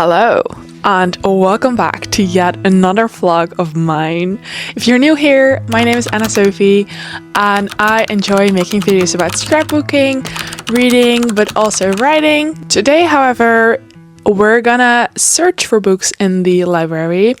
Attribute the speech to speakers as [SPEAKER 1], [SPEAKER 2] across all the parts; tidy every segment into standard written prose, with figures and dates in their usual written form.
[SPEAKER 1] Hello and welcome back to yet another vlog of mine. If you're new here, my name is Anna Sophie and I enjoy making videos about scrapbooking, reading, but also writing. Today, however, we're gonna search for books in the library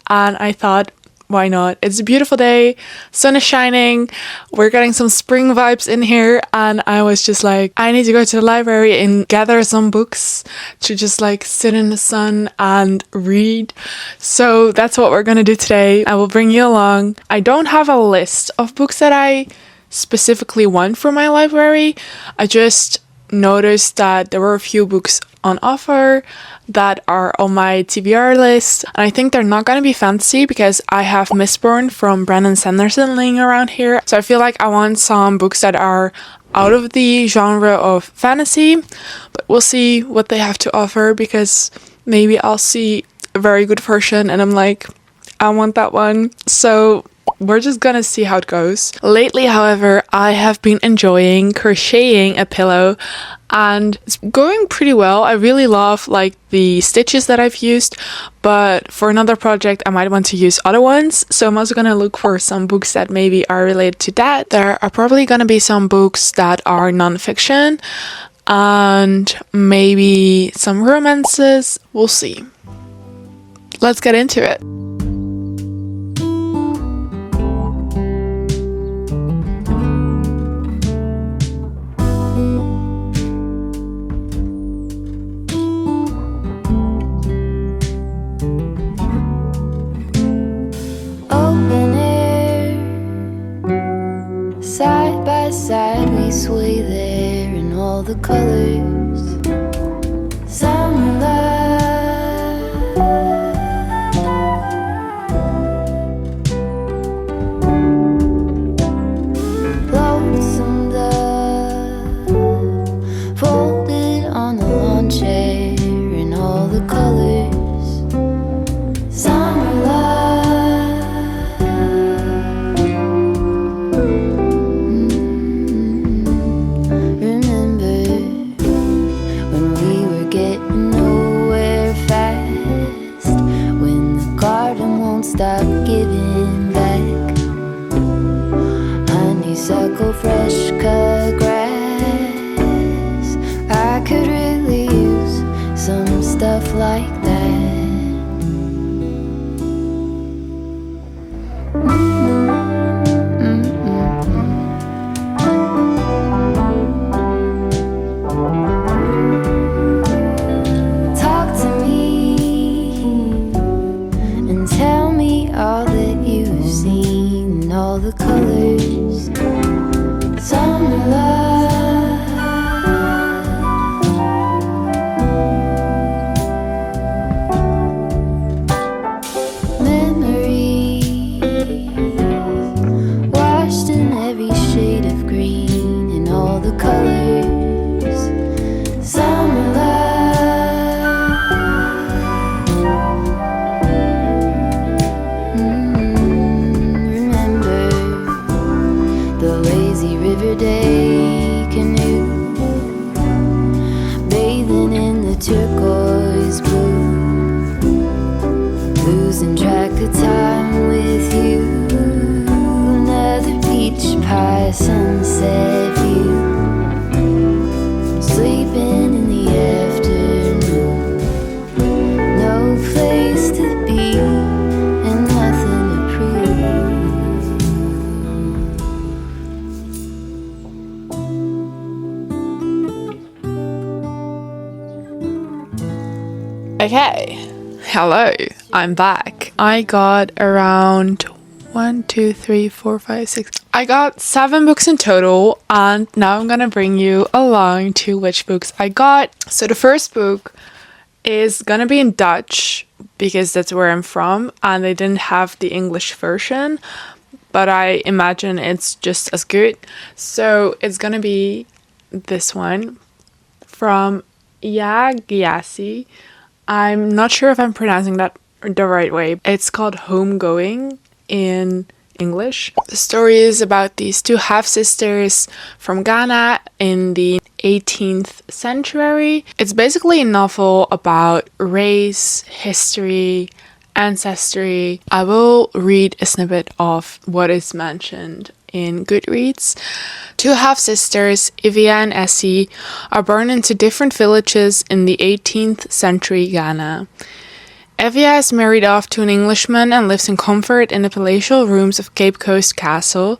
[SPEAKER 1] and I thought, why not? It's a beautiful day, sun is shining, we're getting some spring vibes in here, and I was just like, I need to go to the library and gather some books to just like sit in the sun and read. So that's what we're gonna do today. I will bring you along. I don't have a list of books that I specifically want for my library. I just noticed that there were a few books on offer that are on my TBR list, and I think they're not going to be fancy because I have Mistborn from Brandon Sanderson laying around here, so I feel like I want some books that are out of the genre of fantasy, but we'll see what they have to offer because maybe I'll see a very good version and I'm like, I want that one. So we're just gonna see how it goes. Lately, however, I have been enjoying crocheting a pillow and it's going pretty well. I really love like the stitches that I've used, but for another project I might want to use other ones, so I'm also gonna look for some books that maybe are related to that. There are probably gonna be some books that are non-fiction and maybe some romances. We'll see. Let's get into it.
[SPEAKER 2] Side by side we sway there in all the colors. Summer love, lonesome dove, folded on the lawn chair in all the colors. Summer love. Stop giving back. Honeysuckle, fresh cut grass. I could really use some stuff like that. Talk to me and tell me all that you've seen, all the colors. Summer love, memories washed in every shade of green in all the colors. Summer love. Day canoe, bathing in the turquoise blue, losing track of time with you. Another peach pie sunset view, sleeping in the afternoon. No place to be and nothing to prove.
[SPEAKER 1] Okay, hello, I'm back. I got around 1, 2, 3, 4, 5, 6. I got 7 books in total, and now I'm gonna bring you along to which books I got. So the first book is gonna be in Dutch because that's where I'm from, and they didn't have the English version, but I imagine it's just as good. So it's gonna be this one from Yagyasi. I'm not sure if I'm pronouncing that the right way. It's called Homegoing in English. The story is about these two half-sisters from Ghana in the 18th century. It's basically a novel about race, history, ancestry. I will read a snippet of what is mentioned in Goodreads. Two half-sisters, Ivia and Essie, are born into different villages in the 18th century Ghana. Evia is married off to an Englishman and lives in comfort in the palatial rooms of Cape Coast Castle.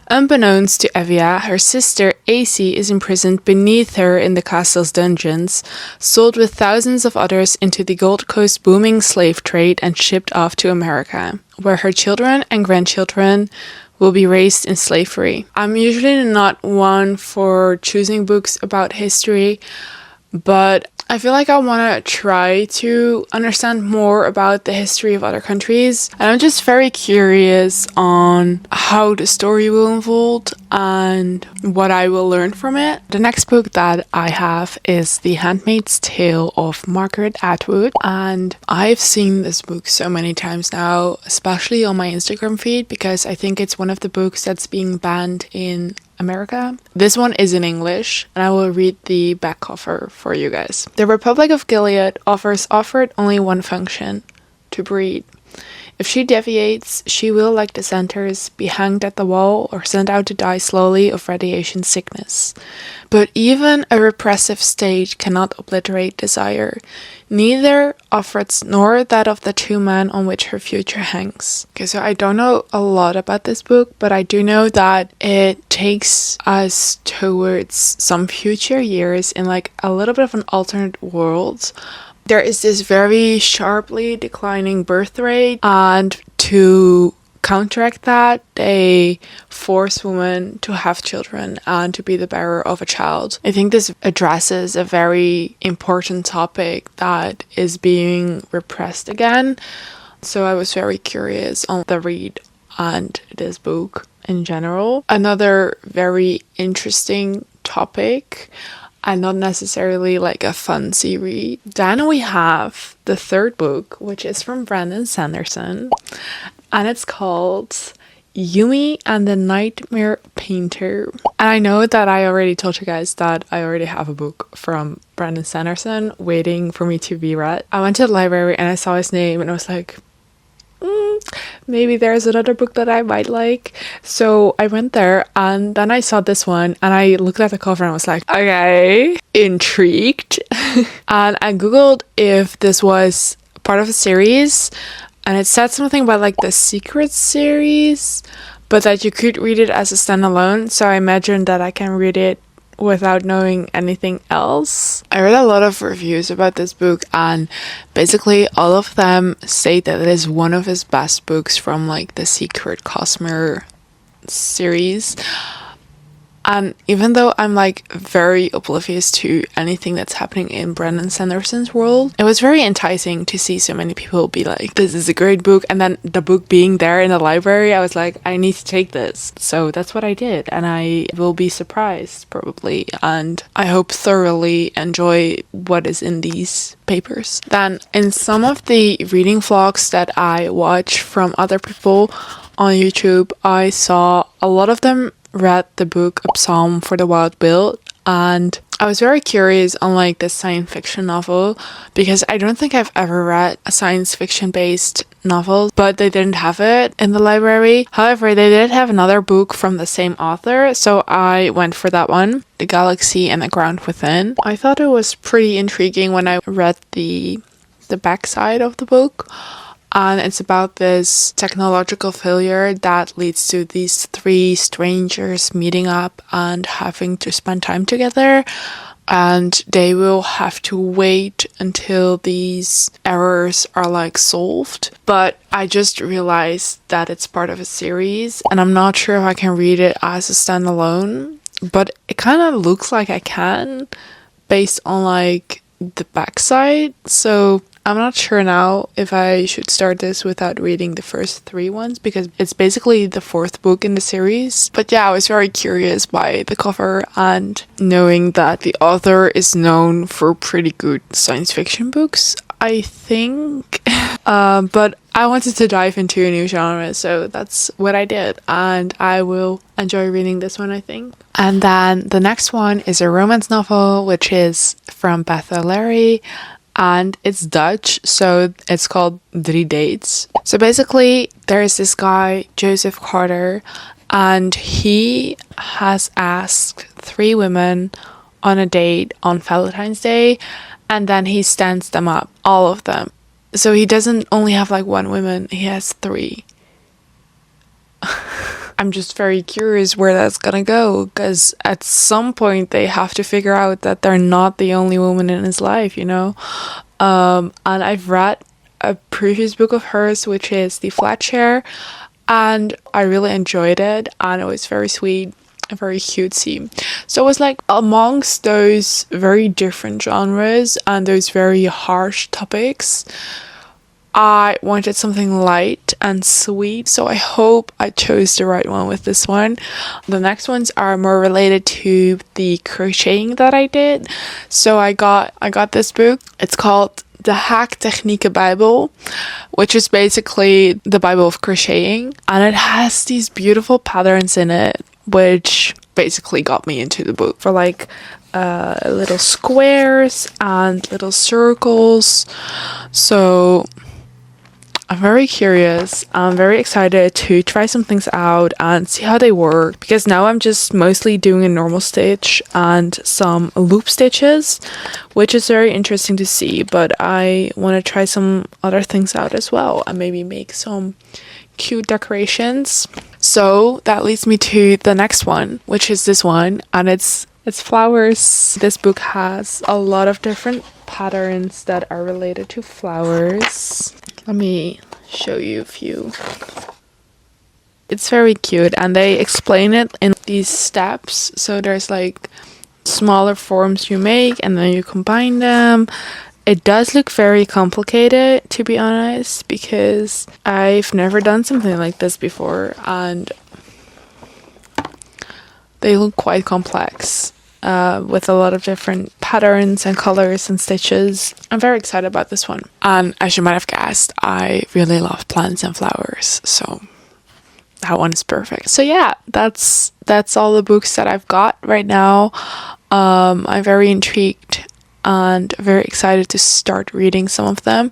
[SPEAKER 1] Unbeknownst to Evia, her sister AC is imprisoned beneath her in the castle's dungeons, sold with thousands of others into the Gold Coast booming slave trade and shipped off to America, where her children and grandchildren will be raised in slavery. I'm usually not one for choosing books about history, but I feel like I want to try to understand more about the history of other countries. And I'm just very curious on how the story will unfold and what I will learn from it. The next book that I have is The Handmaid's Tale of Margaret Atwood. And I've seen this book so many times now, especially on my Instagram feed, because I think it's one of the books that's being banned in America. This one is in English, and I will read the back cover for you guys. The Republic of Gilead offers Offred only one function: to breed. If she deviates, she will, like dissenters, be hanged at the wall or sent out to die slowly of radiation sickness. But even a repressive state cannot obliterate desire, neither Offred's nor that of the two men on which her future hangs. Okay, so I don't know a lot about this book, but I do know that it takes us towards some future years in like a little bit of an alternate world. There is this very sharply declining birth rate, and to counteract that, they force women to have children and to be the bearer of a child. I think this addresses a very important topic that is being repressed again. So I was very curious on the read and this book in general. Another very interesting topic, and not necessarily like a fancy read. Then we have the third book, which is from Brandon Sanderson, and it's called Yumi and the Nightmare Painter. And I know that I already told you guys that I already have a book from Brandon Sanderson waiting for me to be read. I went to the library and I saw his name and I was like, maybe there's another book that I might like. So I went there and then I saw this one and I looked at the cover and I was like, okay, intrigued. And I googled if this was part of a series, and it said something about like the Secret series, but that you could read it as a standalone. So I imagine that I can read it without knowing anything else. I read a lot of reviews about this book, and basically all of them say that it is one of his best books from like the Secret Cosmere series. And even though I'm like very oblivious to anything that's happening in Brandon Sanderson's world, it was very enticing to see so many people be like, this is a great book, and then the book being there in the library, I was like, I need to take this. So that's what I did, and I will be surprised probably, and I hope thoroughly enjoy what is in these papers. Then in some of the reading vlogs that I watch from other people on YouTube, I saw a lot of them read the book A Psalm for the Wild Bill, and I was very curious on like the science fiction novel, because I don't think I've ever read a science fiction based novel, but they didn't have it in the library. However, they did have another book from the same author, so I went for that one, The Galaxy and the Ground Within. I thought it was pretty intriguing when I read the backside of the book. And it's about this technological failure that leads to these three strangers meeting up and having to spend time together. And they will have to wait until these errors are like solved. But I just realized that it's part of a series, and I'm not sure if I can read it as a standalone. But it kind of looks like I can, based on like the backside. So I'm not sure now if I should start this without reading the first three ones, because it's basically the fourth book in the series. But yeah, I was very curious by the cover, and knowing that the author is known for pretty good science fiction books, I think. But I wanted to dive into a new genre, so that's what I did, and I will enjoy reading this one, I think. And then the next one is a romance novel, which is from Beth O'Leary, and it's Dutch, so it's called 3 Dates. So basically, there's this guy, Joseph Carter, and he has asked 3 women on a date on Valentine's Day, and then he stands them up, all of them. So he doesn't only have like 1 woman, he has 3. I'm just very curious where that's gonna go, because at some point they have to figure out that they're not the only woman in his life, you know? And I've read a previous book of hers, which is The Flat Chair, and I really enjoyed it, and it was very sweet and very cutesy. So it was like amongst those very different genres and those very harsh topics, I wanted something light and sweet, so I hope I chose the right one with this one. The next ones are more related to the crocheting that I did. So I got this book. It's called The Hack Technieken Bible, which is basically the Bible of crocheting, and it has these beautiful patterns in it, which basically got me into the book, for like little squares and little circles. So I'm very curious. I'm very excited to try some things out and see how they work, because now I'm just mostly doing a normal stitch and some loop stitches, which is very interesting to see, but I want to try some other things out as well and maybe make some cute decorations. So that leads me to the next one, which is this one, and it's flowers. This book has a lot of different patterns that are related to flowers. Let me show you a few. It's very cute, and they explain it in these steps. So there's like smaller forms you make and then you combine them. It does look very complicated, to be honest, because I've never done something like this before, and they look quite complex. With a lot of different patterns and colors and stitches. I'm very excited about this one. And as you might have guessed, I really love plants and flowers, so that one is perfect. So yeah, that's all the books that I've got right now. I'm very intrigued and very excited to start reading some of them.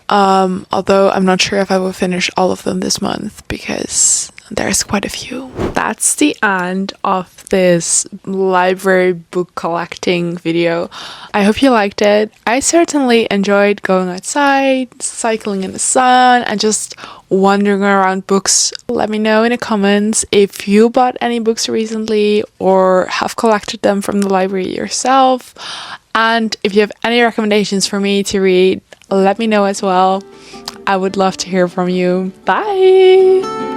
[SPEAKER 1] Although I'm not sure if I will finish all of them this month, because there's quite a few. That's the end of this library book collecting video. I hope you liked it. I certainly enjoyed going outside, cycling in the sun, and just wandering around books. Let me know in the comments if you bought any books recently or have collected them from the library yourself. And if you have any recommendations for me to read, let me know as well. I would love to hear from you. Bye!